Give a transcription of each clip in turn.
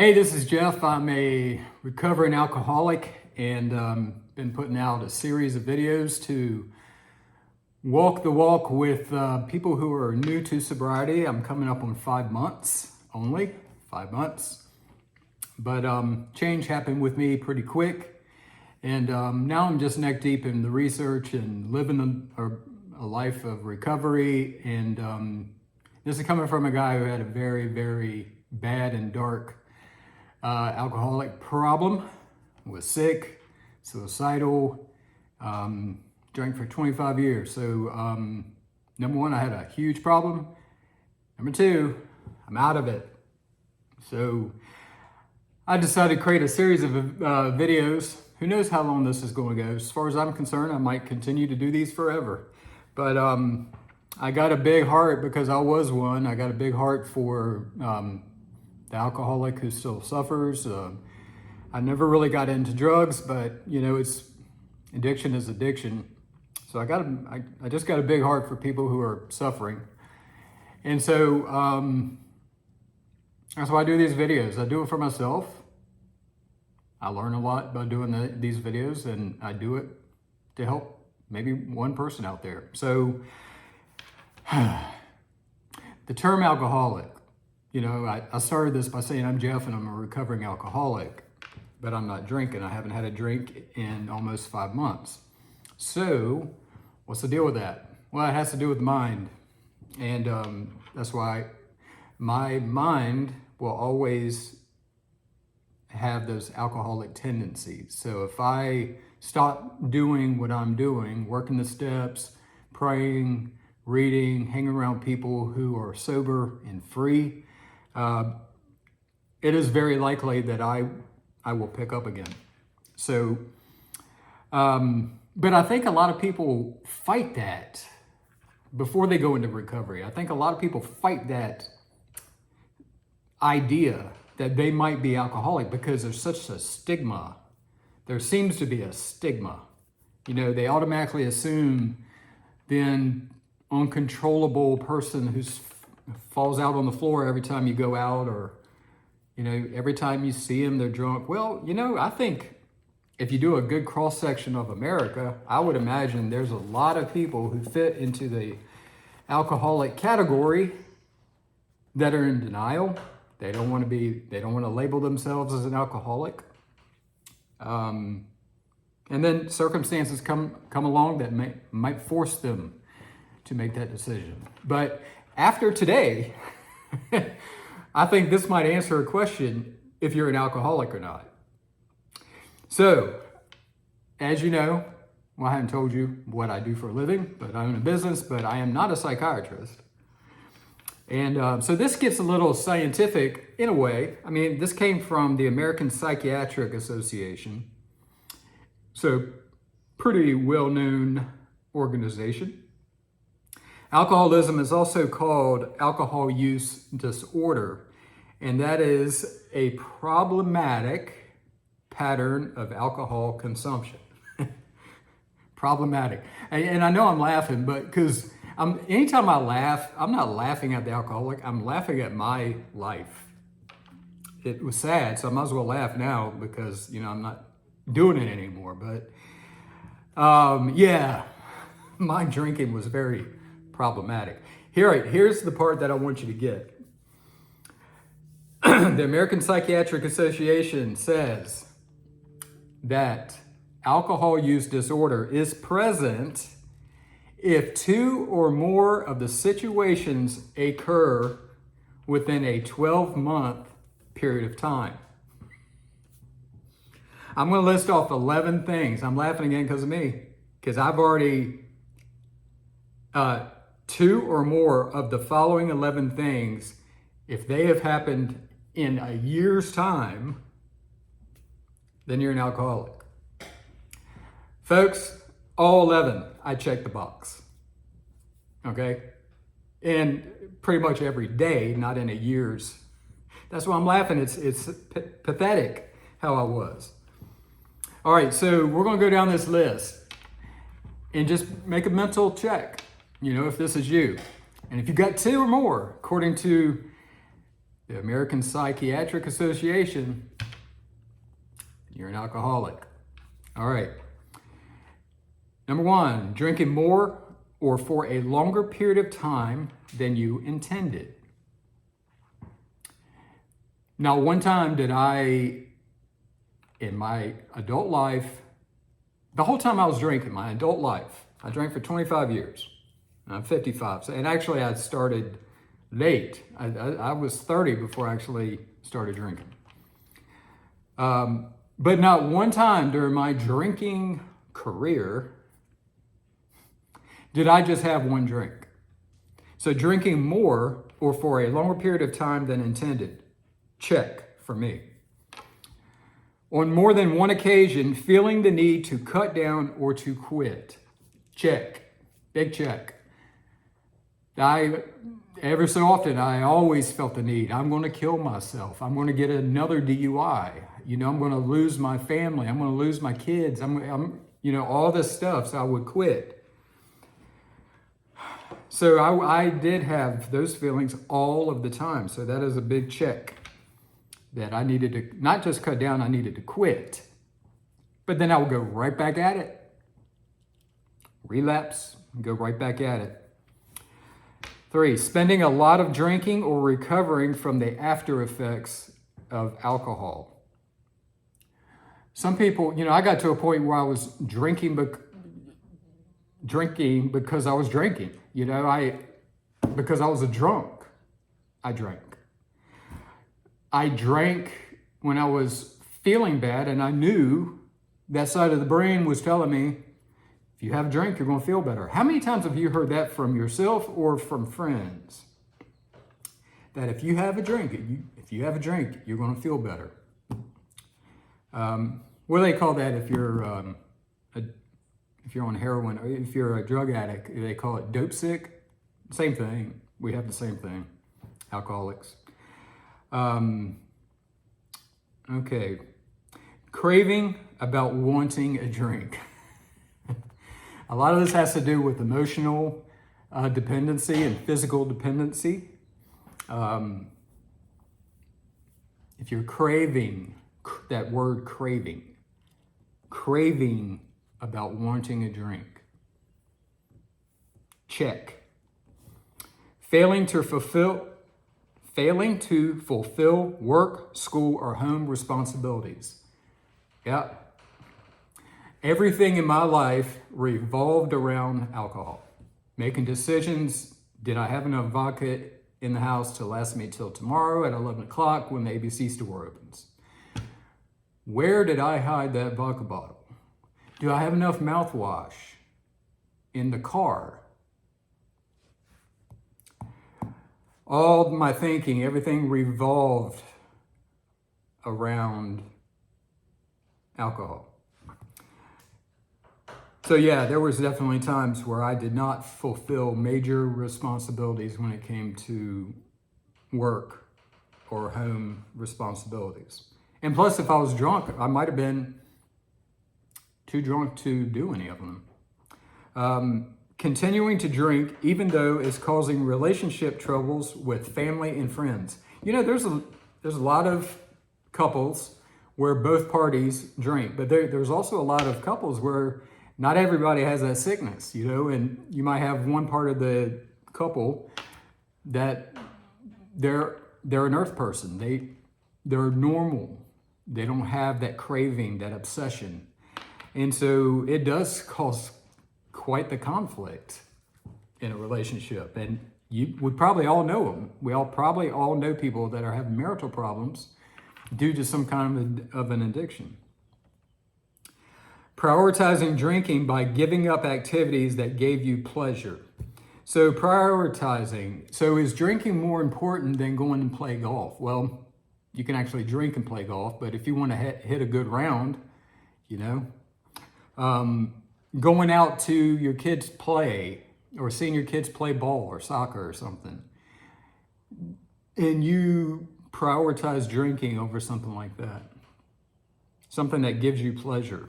Hey, this is Jeff. I'm a recovering alcoholic and been putting out a series of videos to walk the walk with people who are new to sobriety. I'm coming up on 5 months only, 5 months. But change happened with me pretty quick. And now I'm just neck deep in the research and living a life of recovery. And this is coming from a guy who had a very, very bad and dark alcoholic problem, was sick, suicidal, drank for 25 years. So number one, I had a huge problem. Number two, I'm out of it. So I decided to create a series of videos. Who knows how long this is going to go? As far as I'm concerned, I might continue to do these forever. But I got a big heart because I was one. I got a big heart for the alcoholic who still suffers. I never really got into drugs, but you know, addiction is addiction. So I just got a big heart for people who are suffering. And so that's why I do these videos. I do it for myself. I learn a lot by doing these videos, and I do it to help maybe one person out there. So the term alcoholic, you know, I started this by saying I'm Jeff and I'm a recovering alcoholic, but I'm not drinking. I haven't had a drink in almost 5 months. So what's the deal with that? Well, it has to do with mind. And that's why my mind will always have those alcoholic tendencies. So if I stop doing what I'm doing, working the steps, praying, reading, hanging around people who are sober and free, it is very likely that I will pick up again. So, but I think a lot of people fight that before they go into recovery. I think a lot of people fight that idea that they might be alcoholic because there's such a stigma. There seems to be a stigma. You know, they automatically assume then uncontrollable person who falls out on the floor every time you go out, or you know, every time you see them, they're drunk. Well, you know, I think if you do a good cross-section of America, I would imagine there's a lot of people who fit into the alcoholic category that are in denial. They don't want to label themselves as an alcoholic. And then circumstances come along that might force them to make that decision. But after today, I think this might answer a question if you're an alcoholic or not. So, as you know, well, I haven't told you what I do for a living, but I own a business, but I am not a psychiatrist. And so this gets a little scientific in a way. I mean, this came from the American Psychiatric Association. So, pretty well-known organization. Alcoholism is also called alcohol use disorder, and that is a problematic pattern of alcohol consumption. Problematic. And I know I'm laughing, but because anytime I laugh, I'm not laughing at the alcoholic, I'm laughing at my life. It was sad, so I might as well laugh now because, you know, I'm not doing it anymore. But yeah, my drinking was very problematic. Here's the part that I want you to get. The American Psychiatric Association says that alcohol use disorder is present if 2 or more of the situations occur within a 12-month period of time. I'm going to list off 11 things. I'm laughing again because of me, because I've already 2 or more of the following 11 things, if they have happened in a year's time, then you're an alcoholic. Folks, all 11, I checked the box. Okay? And pretty much every day, not in a year's. That's why I'm laughing. It's pathetic how I was. All right, so we're going to go down this list and just make a mental check, you know, if this is you. And if you've got 2 or more, according to the American Psychiatric Association, you're an alcoholic. All right. Number 1, drinking more or for a longer period of time than you intended. Now, one time did I, in my adult life, the whole time I was drinking, my adult life, I drank for 25 years. I'm 55. And actually, I started late. I was 30 before I actually started drinking. But not one time during my drinking career did I just have one drink. So drinking more or for a longer period of time than intended, check for me. On more than one occasion, feeling the need to cut down or to quit, check, big check. Every so often, I always felt the need. I'm going to kill myself. I'm going to get another DUI. I'm going to lose my family. I'm going to lose my kids. I'm all this stuff. So I would quit. So I did have those feelings all of the time. So that is a big check that I needed to not just cut down, I needed to quit. But then I would go right back at it. Relapse, go right back at it. 3, spending a lot of drinking or recovering from the after effects of alcohol. Some people, I got to a point where I was drinking because I was drinking. Because I was a drunk, I drank. I drank when I was feeling bad, and I knew that side of the brain was telling me, if you have a drink, you're going to feel better. How many times have you heard that from yourself or from friends? That if you have a drink, you're going to feel better. What do they call that if you're on heroin, or if you're a drug addict? They call it dope sick. Same thing. We have the same thing. Alcoholics. Okay. Craving about wanting a drink. A lot of this has to do with emotional dependency and physical dependency. If you're craving, that word craving about wanting a drink, check. Failing to fulfill work, school, or home responsibilities. Yeah. Everything in my life revolved around alcohol. Making decisions. Did I have enough vodka in the house to last me till tomorrow at 11 o'clock when the ABC store opens? Where did I hide that vodka bottle? Do I have enough mouthwash in the car? All my thinking, everything revolved around alcohol. So yeah, there was definitely times where I did not fulfill major responsibilities when it came to work or home responsibilities. And plus, if I was drunk, I might have been too drunk to do any of them. Continuing to drink, even though it's causing relationship troubles with family and friends. There's a lot of couples where both parties drink, but there's also a lot of couples where not everybody has that sickness, and you might have one part of the couple that they're an earth person. They're normal. They don't have that craving, that obsession. And so it does cause quite the conflict in a relationship. And you would probably all know them. We probably all know people that are having marital problems due to some kind of an addiction. Prioritizing drinking by giving up activities that gave you pleasure. So prioritizing. So is drinking more important than going and play golf? Well, you can actually drink and play golf, but if you want to hit a good round, going out to your kids' play or seeing your kids play ball or soccer or something, and you prioritize drinking over something like that, something that gives you pleasure.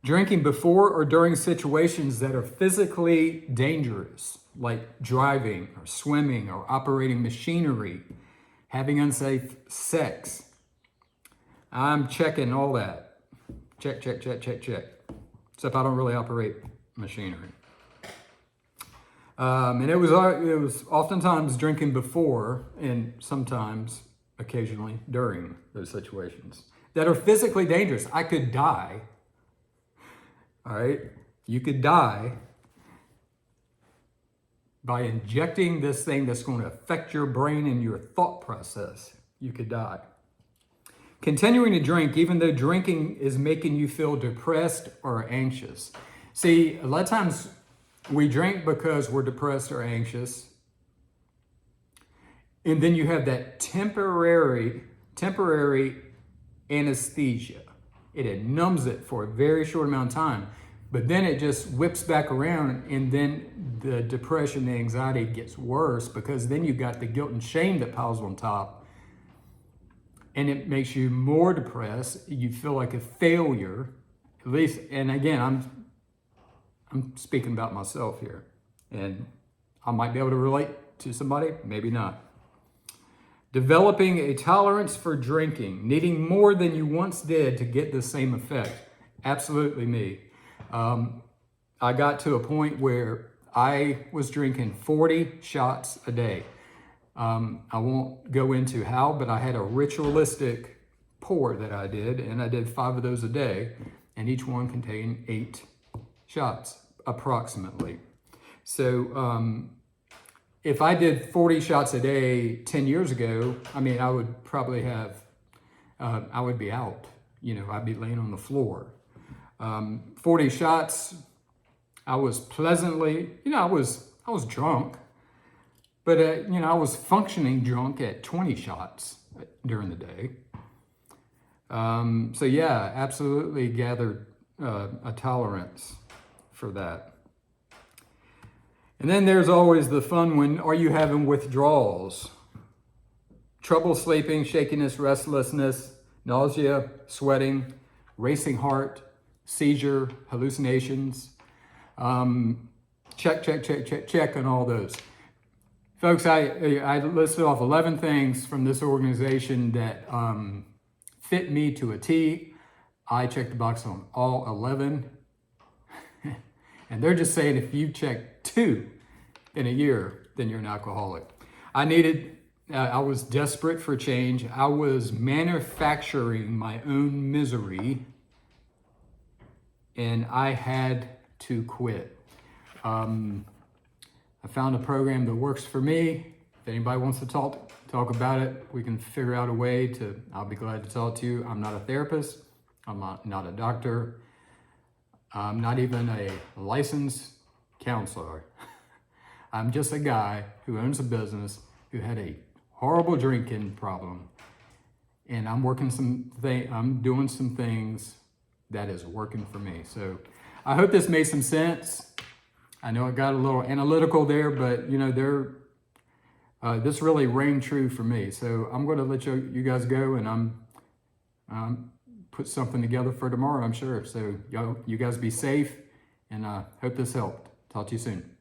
Drinking before or during situations that are physically dangerous, like driving or swimming or operating machinery, having unsafe sex. I'm checking all that. Check. Except I don't really operate machinery. And it was oftentimes drinking before and sometimes, occasionally, during those situations that are physically dangerous. I could die. All right? You could die by injecting this thing that's going to affect your brain and your thought process. You could die. Continuing to drink, even though drinking is making you feel depressed or anxious. See, a lot of times we drink because we're depressed or anxious. And then you have that temporary anesthesia. It numbs it for a very short amount of time. But then it just whips back around, and then the depression, the anxiety gets worse, because then you got the guilt and shame that piles on top. And it makes you more depressed. You feel like a failure, at least. And again, I'm speaking about myself here, and I might be able to relate to somebody, maybe not. Developing a tolerance for drinking, needing more than you once did to get the same effect. Absolutely me. I got to a point where I was drinking 40 shots a day. I won't go into how, but I had a ritualistic pour that I did, and I did 5 of those a day, and each one contained 8 shots, approximately. So if I did 40 shots a day 10 years ago, I mean, I would probably have, I would be out. You know, I'd be laying on the floor. 40 shots, I was pleasantly, I was drunk, but, I was functioning drunk at 20 shots during the day. So yeah, absolutely gathered a tolerance for that. And then there's always the fun one. Are you having withdrawals? Trouble sleeping, shakiness, restlessness, nausea, sweating, racing heart, seizure, hallucinations. Check on all those. Folks, I listed off 11 things from this organization that fit me to a T. I checked the box on all 11. And they're just saying if you check 2 in a year, then you're an alcoholic. I was desperate for change. I was manufacturing my own misery, and I had to quit. I found a program that works for me. If anybody wants to talk about it, we can figure out a way to, I'll be glad to talk to you. I'm not a therapist. I'm not a doctor. I'm not even a licensed counselor. I'm just a guy who owns a business who had a horrible drinking problem, and I'm doing some things that is working for me. So I hope this made some sense. I know it got a little analytical there, but this really rang true for me. So I'm going to let you guys go, and I'm put something together for tomorrow, I'm sure. So you guys be safe, and hope this helped. Talk to you soon.